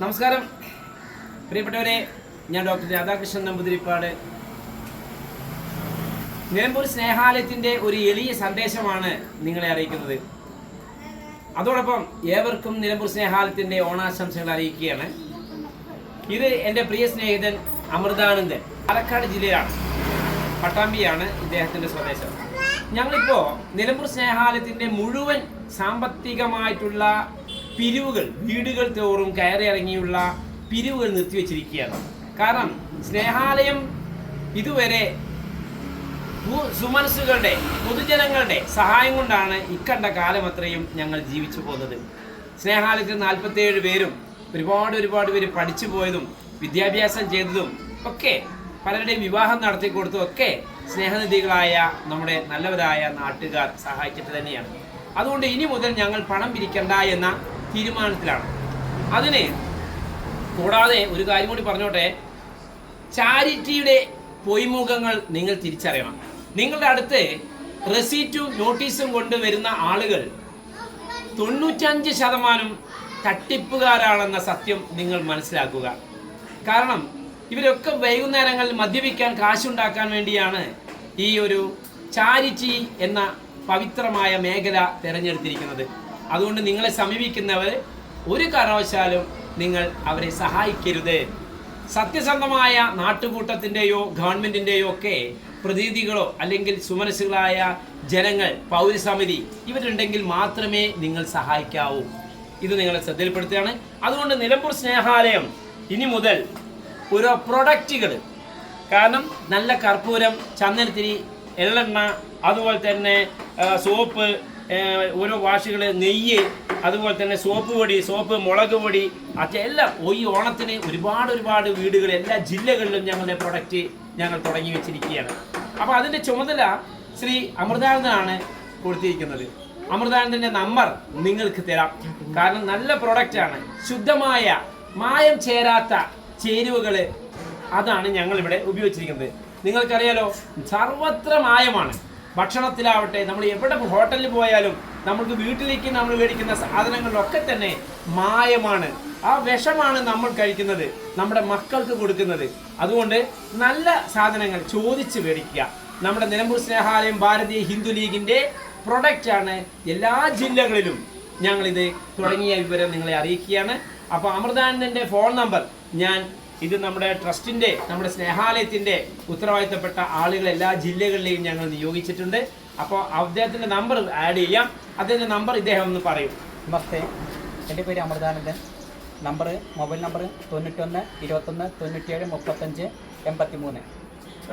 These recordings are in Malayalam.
നമസ്കാരം പ്രിയപ്പെട്ടവരെ, ഞാൻ ഡോക്ടർ രാധാകൃഷ്ണൻ നമ്പൂതിരിപ്പാട്. നിലമ്പൂർ സ്നേഹാലയത്തിൻ്റെ ഒരു എളിയ സന്ദേശമാണ് നിങ്ങളെ അറിയിക്കുന്നത്. അതോടൊപ്പം ഏവർക്കും നിലമ്പൂർ സ്നേഹാലയത്തിൻ്റെ ഓണാശംസകൾ അറിയിക്കുകയാണ്. ഇത് എൻ്റെ പ്രിയ സ്നേഹിതൻ അമൃതാനന്ദൻ, പാലക്കാട് ജില്ലയിലാണ്, പട്ടാമ്പിയാണ് ഇദ്ദേഹത്തിൻ്റെ സ്വദേശം. ഞങ്ങളിപ്പോൾ നിലമ്പൂർ സ്നേഹാലയത്തിൻ്റെ മുഴുവൻ സാമ്പത്തികമായിട്ടുള്ള പിരിവുകൾ, വീടുകൾ തോറും കയറിയിറങ്ങിയുള്ള പിരിവുകൾ നിർത്തിവെച്ചിരിക്കുകയാണ്. കാരണം സ്നേഹാലയം ഇതുവരെ സുമനസ്സുകളുടെ, പൊതുജനങ്ങളുടെ സഹായം കൊണ്ടാണ് ഇക്കണ്ട കാലം അത്രയും ഞങ്ങൾ ജീവിച്ചു പോകുന്നത്. സ്നേഹാലയത്തിൽ 47 പേരും ഒരുപാട് പേര് പഠിച്ചു പോയതും വിദ്യാഭ്യാസം ചെയ്തതും ഒക്കെ, പലരുടെയും വിവാഹം നടത്തി കൊടുത്തതും ഒക്കെ സ്നേഹനിധികളായ നമ്മുടെ നല്ലവരായ നാട്ടുകാർ സഹായിച്ചിട്ട് തന്നെയാണ്. അതുകൊണ്ട് ഇനി മുതൽ ഞങ്ങൾ പണം പിരിക്കണ്ട എന്ന തീരുമാനത്തിലാണ്. അതിന് കൂടാതെ ഒരു കാര്യം കൂടി പറഞ്ഞോട്ടെ, ചാരിറ്റിയുടെ പൊയ്മുഖങ്ങൾ നിങ്ങൾ തിരിച്ചറിയണം. നിങ്ങളുടെ അടുത്ത് റെസീറ്റും നോട്ടീസും കൊണ്ടുവരുന്ന ആളുകൾ 95% തട്ടിപ്പുകാരാണെന്ന സത്യം നിങ്ങൾ മനസ്സിലാക്കുക. കാരണം ഇവരൊക്കെ വൈകുന്നേരങ്ങളിൽ മദ്യപിക്കാൻ കാശുണ്ടാക്കാൻ വേണ്ടിയാണ് ഈ ഒരു ചാരിറ്റി എന്ന പവിത്രമായ മേഖല തിരഞ്ഞെടുത്തിരിക്കുന്നത്. അതുകൊണ്ട് നിങ്ങളെ സമീപിക്കുന്നവർ ഒരു കാരണവശാലും നിങ്ങൾ അവരെ സഹായിക്കരുത്. സത്യസന്ധമായ നാട്ടുകൂട്ടത്തിൻ്റെയോ ഗവൺമെൻറ്റിൻ്റെയോ ഒക്കെ പ്രതിനിധികളോ അല്ലെങ്കിൽ സുമനസ്സുകളായ ജനങ്ങൾ, പൗരസമിതി ഇവരുണ്ടെങ്കിൽ മാത്രമേ നിങ്ങൾ സഹായിക്കാവൂ. ഇത് നിങ്ങളെ ശ്രദ്ധയിൽപ്പെടുത്തുകയാണ്. അതുകൊണ്ട് നിലമ്പൂർ സ്നേഹാലയം ഇനി മുതൽ ഓരോ പ്രൊഡക്റ്റുകൾ, കാരണം നല്ല കർപ്പൂരം, ചന്ദനത്തിരി, എള്ളെണ്ണ, അതുപോലെ തന്നെ സോപ്പ്, ഓരോ വാഷുകൾ, നെയ്യ്, അതുപോലെ തന്നെ സോപ്പ് പൊടി, മുളക് പൊടി, എല്ലാം ഈ ഓണത്തിന് ഒരുപാട് വീടുകൾ എല്ലാ ജില്ലകളിലും ഞങ്ങളുടെ പ്രൊഡക്റ്റ് ഞങ്ങൾ തുടങ്ങി വെച്ചിരിക്കുകയാണ്. അപ്പോൾ അതിൻ്റെ ചുമതല ശ്രീ അമൃതാനന്ദനാണ് കൊടുത്തിരിക്കുന്നത്. അമൃതാനന്ദൻ്റെ നമ്പർ നിങ്ങൾക്ക് തരാം. കാരണം നല്ല പ്രൊഡക്റ്റാണ്, ശുദ്ധമായ മായം ചേരാത്ത ചേരുവകൾ, അതാണ് ഞങ്ങളിവിടെ ഉപയോഗിച്ചിരിക്കുന്നത്. നിങ്ങൾക്കറിയാലോ, സർവത്ര മായമാണ്. ഭക്ഷണത്തിലാവട്ടെ, നമ്മൾ എവിടെ ഹോട്ടലിൽ പോയാലും നമുക്ക് വീട്ടിലേക്ക് നമ്മൾ മേടിക്കുന്ന സാധനങ്ങളിലൊക്കെ തന്നെ മായമാണ്. ആ വിഷമാണ് നമ്മൾ കഴിക്കുന്നത്, നമ്മുടെ മക്കൾക്ക് കൊടുക്കുന്നത്. അതുകൊണ്ട് നല്ല സാധനങ്ങൾ ചോദിച്ച് മേടിക്കുക. നമ്മുടെ നിലമ്പൂർ സ്നേഹാലയം ഭാരതീയ ഹിന്ദു ലീഗിൻ്റെ പ്രൊഡക്റ്റാണ്. എല്ലാ ജില്ലകളിലും ഞങ്ങളിത് തുടങ്ങിയ വിവരം നിങ്ങളെ അറിയിക്കുകയാണ്. അപ്പോൾ അമൃതാനന്ദൻ്റെ ഫോൺ നമ്പർ ഇത് നമ്മുടെ ട്രസ്റ്റിൻ്റെ, നമ്മുടെ സ്നേഹാലയത്തിൻ്റെ ഉത്തരവാദിത്തപ്പെട്ട ആളുകൾ എല്ലാ ജില്ലകളിലെയും ഞങ്ങൾ നിയോഗിച്ചിട്ടുണ്ട്. അപ്പോൾ അദ്ദേഹത്തിൻ്റെ നമ്പർ ആഡ് ചെയ്യാം. അദ്ദേഹത്തിൻ്റെ നമ്പർ ഇദ്ദേഹം ഒന്ന് പറയും. നമസ്തേ, എൻ്റെ പേര് അമൃതാനന്ദൻ. Mobile number 91 21 97 35 83.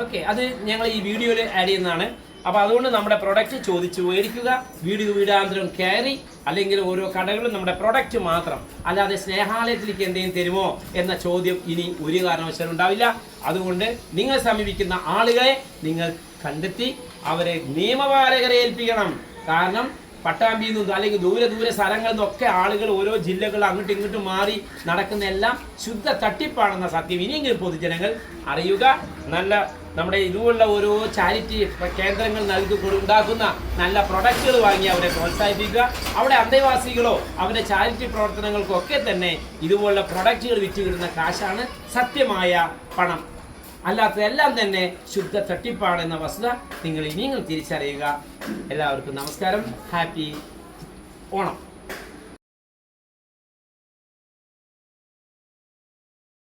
ഓക്കെ, അത് ഞങ്ങൾ ഈ വീഡിയോയിൽ ആഡ് ചെയ്യുന്നതാണ്. അപ്പോൾ അതുകൊണ്ട് നമ്മുടെ പ്രൊഡക്റ്റ് ചോദിച്ചു മേടിക്കുക. വീടാന്തരം കയറി അല്ലെങ്കിൽ ഓരോ കടകളും നമ്മുടെ പ്രൊഡക്റ്റ് മാത്രം, അല്ലാതെ സ്നേഹാലയത്തിലേക്ക് എന്തെങ്കിലും തരുമോ എന്ന ചോദ്യം ഇനി ഒരു കാരണവശാലും ഉണ്ടാവില്ല. അതുകൊണ്ട് നിങ്ങൾ സമീപിക്കുന്ന ആളുകളെ നിങ്ങൾ കണ്ടെത്തി അവരെ നിയമപാലകരെ ഏൽപ്പിക്കണം. കാരണം പട്ടാമ്പിയിൽ നിന്നും അല്ലെങ്കിൽ ദൂരെ സ്ഥലങ്ങളിൽ നിന്നൊക്കെ ആളുകൾ ഓരോ ജില്ലകൾ അങ്ങോട്ടും ഇങ്ങോട്ടും മാറി നടക്കുന്ന എല്ലാം ശുദ്ധ തട്ടിപ്പാണെന്ന സത്യം ഇനിയെങ്കിലും പൊതുജനങ്ങൾ അറിയുക. നമ്മുടെ ഇതുപോലുള്ള ഓരോ ചാരിറ്റി കേന്ദ്രങ്ങൾ ഉണ്ടാക്കുന്ന നല്ല പ്രൊഡക്റ്റുകൾ വാങ്ങി അവരെ പ്രോത്സാഹിപ്പിക്കുക. അവിടെ അന്തേവാസികളോ അവരുടെ ചാരിറ്റി പ്രവർത്തനങ്ങൾക്കൊക്കെ തന്നെ ഇതുപോലുള്ള പ്രൊഡക്റ്റുകൾ വിറ്റ് കിട്ടുന്ന കാശാണ് സത്യമായ പണം. അല്ലാത്തതെല്ലാം തന്നെ ശുദ്ധ തട്ടിപ്പാണെന്ന വസ്തുത നിങ്ങൾ തിരിച്ചറിയുക. എല്ലാവർക്കും നമസ്കാരം. ഹാപ്പി ഓണം.